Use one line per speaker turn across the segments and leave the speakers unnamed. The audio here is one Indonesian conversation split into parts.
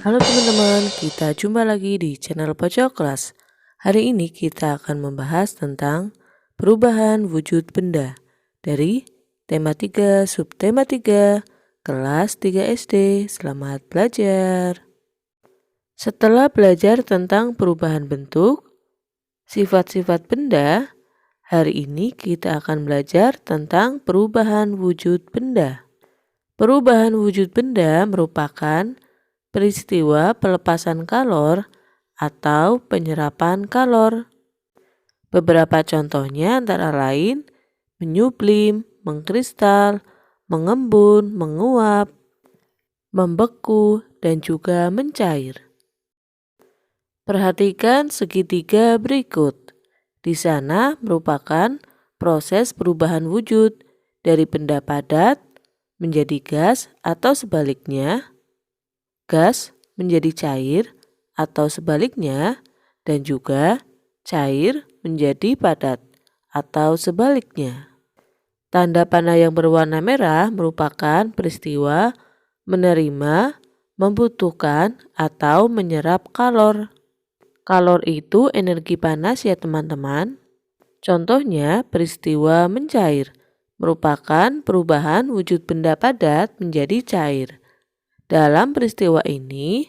Halo teman-teman, kita jumpa lagi di channel Pojok Kelas. Hari ini kita akan membahas tentang perubahan wujud benda dari tema 3 subtema 3 kelas 3 SD. Selamat belajar. Setelah belajar tentang perubahan bentuk, sifat-sifat benda, hari ini kita akan belajar tentang perubahan wujud benda. Perubahan wujud benda merupakan peristiwa pelepasan kalor atau penyerapan kalor. Beberapa contohnya antara lain menyublim, mengkristal, mengembun, menguap, membeku, dan juga mencair. Perhatikan segitiga berikut. Di sana merupakan proses perubahan wujud dari benda padat menjadi gas atau sebaliknya, gas menjadi cair atau sebaliknya, dan juga cair menjadi padat atau sebaliknya. Tanda panah yang berwarna merah merupakan peristiwa menerima, membutuhkan, atau menyerap kalor. Kalor itu energi panas ya teman-teman. Contohnya peristiwa mencair merupakan perubahan wujud benda padat menjadi cair. Dalam peristiwa ini,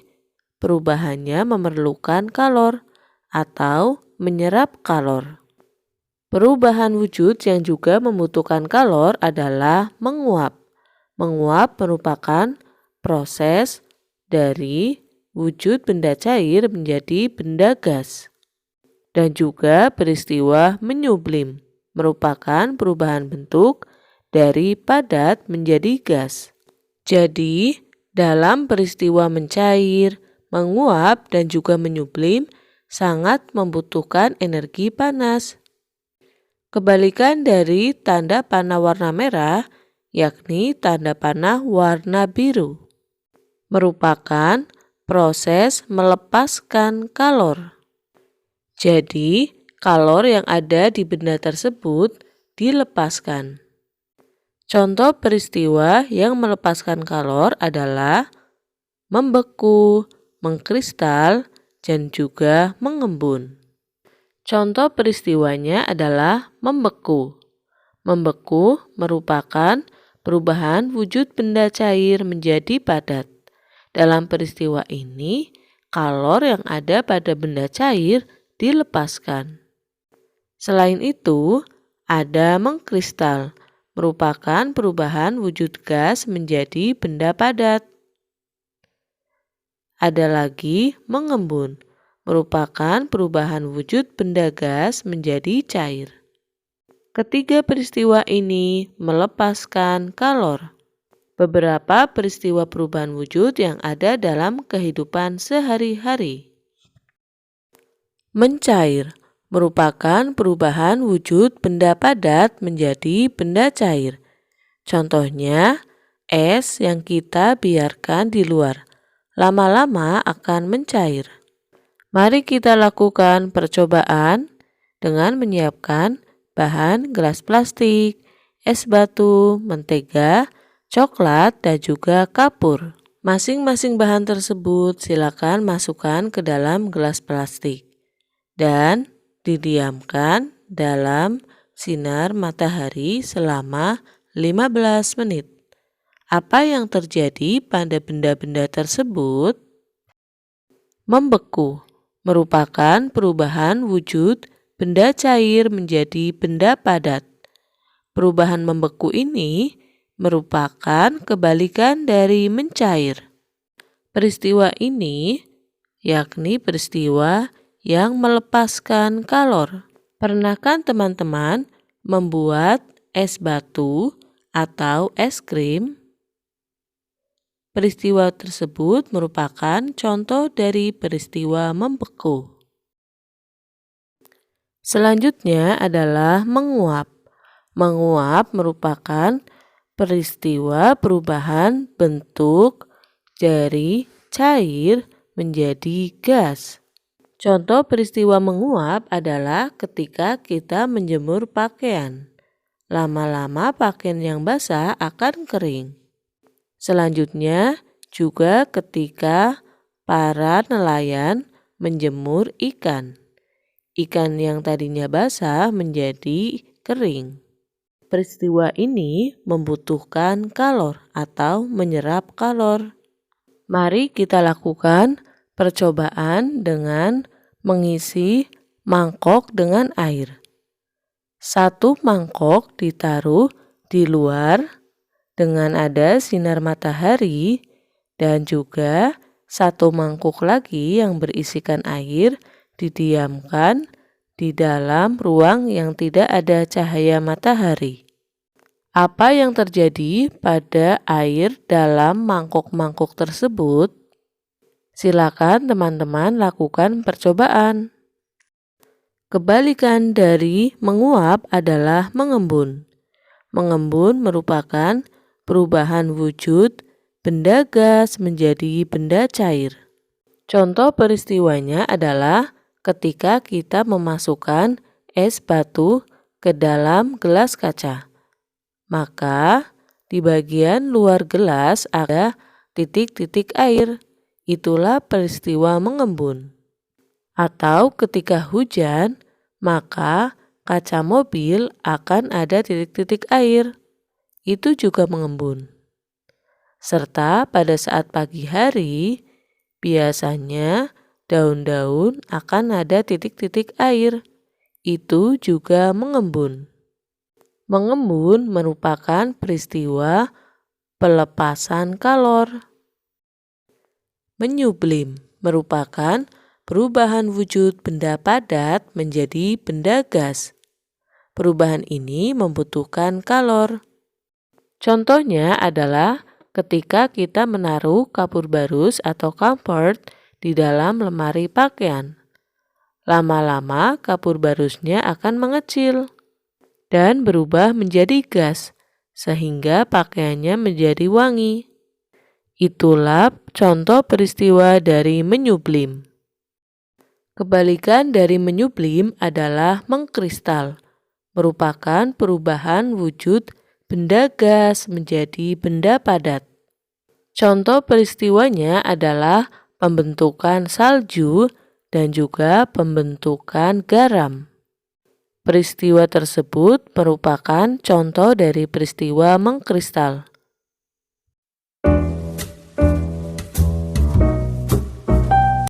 perubahannya memerlukan kalor atau menyerap kalor. Perubahan wujud yang juga membutuhkan kalor adalah menguap. Menguap merupakan proses dari wujud benda cair menjadi benda gas. Dan juga peristiwa menyublim merupakan perubahan bentuk dari padat menjadi gas. Jadi, dalam peristiwa mencair, menguap, dan juga menyublim sangat membutuhkan energi panas. Kebalikan dari tanda panah warna merah, yakni tanda panah warna biru, merupakan proses melepaskan kalor. Jadi, kalor yang ada di benda tersebut dilepaskan. Contoh peristiwa yang melepaskan kalor adalah membeku, mengkristal, dan juga mengembun. Contoh peristiwanya adalah membeku. Membeku merupakan perubahan wujud benda cair menjadi padat. Dalam peristiwa ini, kalor yang ada pada benda cair dilepaskan. Selain itu, ada mengkristal, merupakan perubahan wujud gas menjadi benda padat. Ada lagi mengembun, merupakan perubahan wujud benda gas menjadi cair. Ketiga peristiwa ini melepaskan kalor. Beberapa peristiwa perubahan wujud yang ada dalam kehidupan sehari-hari. Mencair merupakan perubahan wujud benda padat menjadi benda cair. Contohnya, es yang kita biarkan di luar, lama-lama akan mencair. Mari kita lakukan percobaan dengan menyiapkan bahan gelas plastik, es batu, mentega, coklat, dan juga kapur. Masing-masing bahan tersebut silakan masukkan ke dalam gelas plastik dan didiamkan dalam sinar matahari selama 15 menit. Apa yang terjadi pada benda-benda tersebut? Membeku merupakan perubahan wujud benda cair menjadi benda padat. Perubahan membeku ini merupakan kebalikan dari mencair. Peristiwa ini yakni peristiwa yang melepaskan kalor. Pernahkah teman-teman membuat es batu atau es krim? Peristiwa tersebut merupakan contoh dari peristiwa membeku. Selanjutnya adalah menguap. Menguap merupakan peristiwa perubahan bentuk dari cair menjadi gas. Contoh peristiwa menguap adalah ketika kita menjemur pakaian. Lama-lama pakaian yang basah akan kering. Selanjutnya juga ketika para nelayan menjemur ikan. Ikan yang tadinya basah menjadi kering. Peristiwa ini membutuhkan kalor atau menyerap kalor. Mari kita lakukan percobaan dengan mengisi mangkok dengan air. 1 mangkok ditaruh di luar dengan ada sinar matahari dan juga 1 mangkuk lagi yang berisikan air didiamkan di dalam ruang yang tidak ada cahaya matahari. Apa yang terjadi pada air dalam mangkuk-mangkuk tersebut? Silakan teman-teman lakukan percobaan. Kebalikan dari menguap adalah mengembun. Mengembun merupakan perubahan wujud benda gas menjadi benda cair. Contoh peristiwanya adalah ketika kita memasukkan es batu ke dalam gelas kaca. Maka di bagian luar gelas ada titik-titik air. Itulah peristiwa mengembun. Atau ketika hujan, maka kaca mobil akan ada titik-titik air. Itu juga mengembun. Serta pada saat pagi hari, biasanya daun-daun akan ada titik-titik air. Itu juga mengembun. Mengembun merupakan peristiwa pelepasan kalor. Menyublim merupakan perubahan wujud benda padat menjadi benda gas. Perubahan ini membutuhkan kalor. Contohnya adalah ketika kita menaruh kapur barus atau comfort di dalam lemari pakaian. Lama-lama kapur barusnya akan mengecil dan berubah menjadi gas, sehingga pakaiannya menjadi wangi. Itulah contoh peristiwa dari menyublim. Kebalikan dari menyublim adalah mengkristal, merupakan perubahan wujud benda gas menjadi benda padat. Contoh peristiwanya adalah pembentukan salju dan juga pembentukan garam. Peristiwa tersebut merupakan contoh dari peristiwa mengkristal.